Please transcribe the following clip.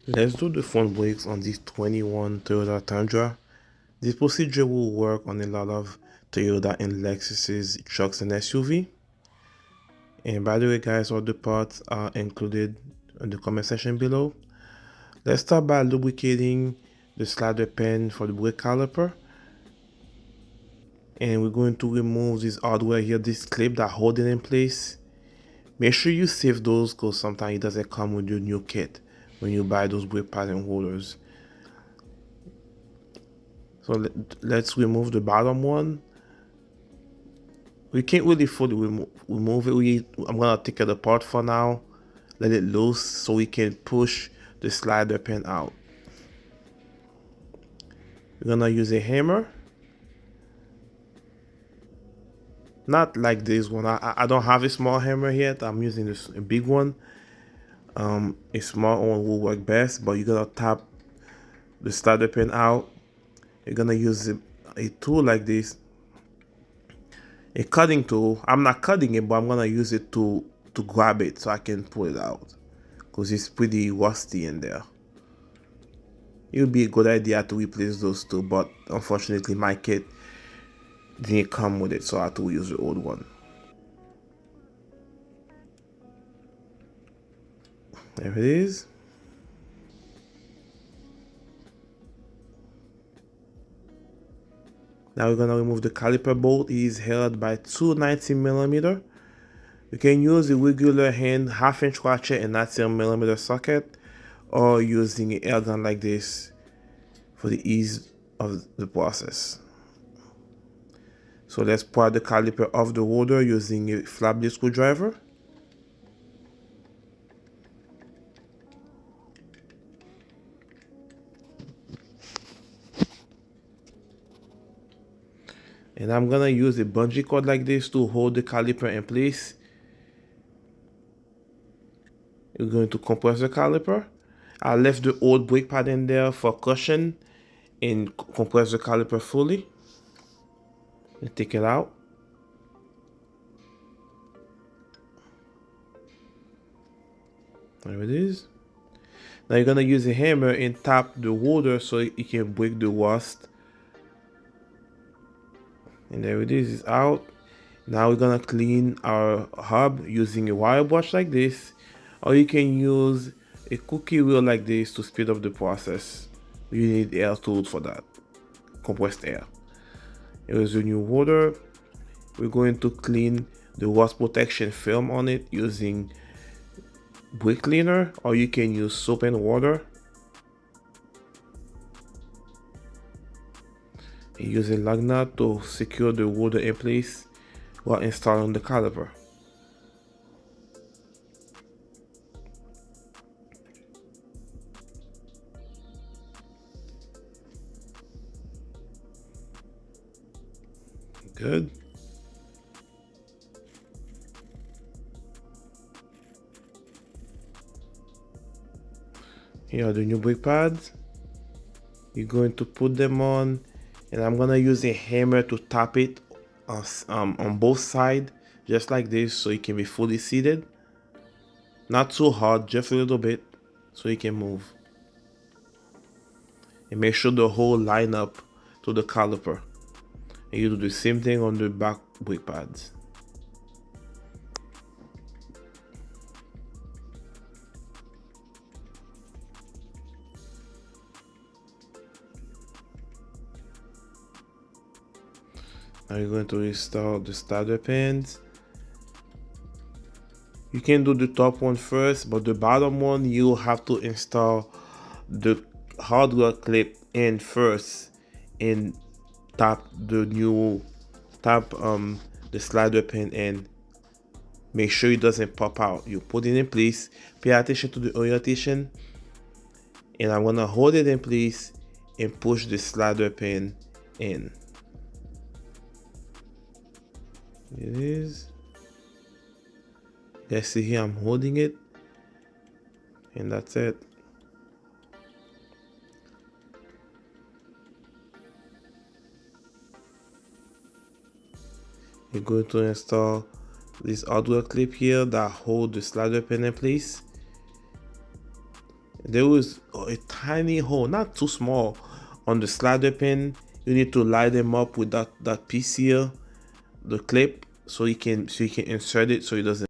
Let's do the front brakes on this 21 Toyota Tundra. This procedure will work on a lot of Toyota and Lexus's trucks and SUV. And by the way guys, all the parts are included in the comment section below. Let's start by lubricating the slider pen for the brake caliper. And we're going to remove this hardware here, this clip that hold it in place. Make sure you save those because sometimes it doesn't come with your new kit when you buy those brake pad and holders. So let's remove the bottom one. We can't really fully remove it. I'm gonna take it apart for now, let it loose so we can push the slider pin out. We're gonna use a hammer, not like this one. I don't have a small hammer yet. I'm using a big one. A small one will work best, but you're gonna tap the slider pin out. You're gonna use a tool like this, a cutting tool. I'm not cutting it, but I'm gonna use it to grab it so I can pull it out because it's pretty rusty in there. It would be a good idea to replace those two, but unfortunately my kit didn't come with it, so I had to use the old one. There it is. Now we're gonna remove the caliper bolt. It is held by two 90mm. You can use a regular hand 1/2" ratchet and 90mm socket, or using an air gun like this for the ease of the process. So let's pry the caliper off the rotor using a flat blade screwdriver. And I'm gonna use a bungee cord like this to hold the caliper in place. You're going to compress the caliper. I left the old brake pad in there for cushion and compress the caliper fully. And take it out. There it is. Now you're gonna use a hammer and tap the rotor so you can break the rust. And there it is, it's out. Now we're gonna clean our hub using a wire brush like this, or you can use a cookie wheel like this to speed up the process. You need air tools for that, compressed air. Here's the new rotor. We're going to clean the rust protection film on it using brake cleaner, or you can use soap and water. And use a lug nut to secure the rotor in place while installing the caliper. Good. Here are the new brake pads. You're going to put them on, and I'm gonna use a hammer to tap it on both sides, just like this, so it can be fully seated. Not too hard, just a little bit, so it can move. And make sure the hole line up to the caliper. And you do the same thing on the back brake pads. Now you're going to install the starter pins. You can do the top one first, but the bottom one you have to install the hardware clip in first and tap the slider pin in. Make sure it doesn't pop out. You put it in place, pay attention to the orientation, and I'm gonna hold it in place and push the slider pin in. It is. Guys, see here I'm holding it, and that's it. You're going to install this hardware clip here that hold the slider pin in place. there was a tiny hole, not too small, on the slider pin. You need to line them up with that piece here, the clip, so you can insert it so it doesn't